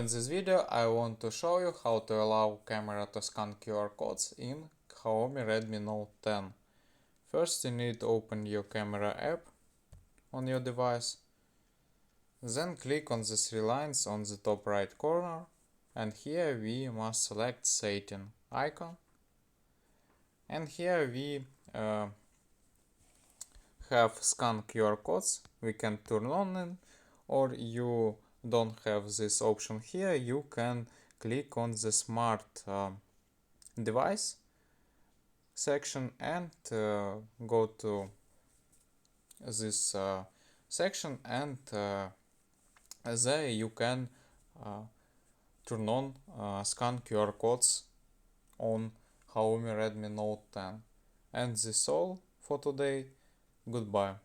in this video I want to show you how to allow camera to scan QR codes in XIAOMI Redmi Note 10. First you need to open your camera app on your device. Then click on the three lines on the top right corner, and here we must select setting icon. And here we have scan QR codes. We can turn on it, or you don't have this option here, you can click on the smart device section and go to this section, and there you can turn on scan QR codes on XIAOMI Redmi Note 10. And this all for today. Goodbye.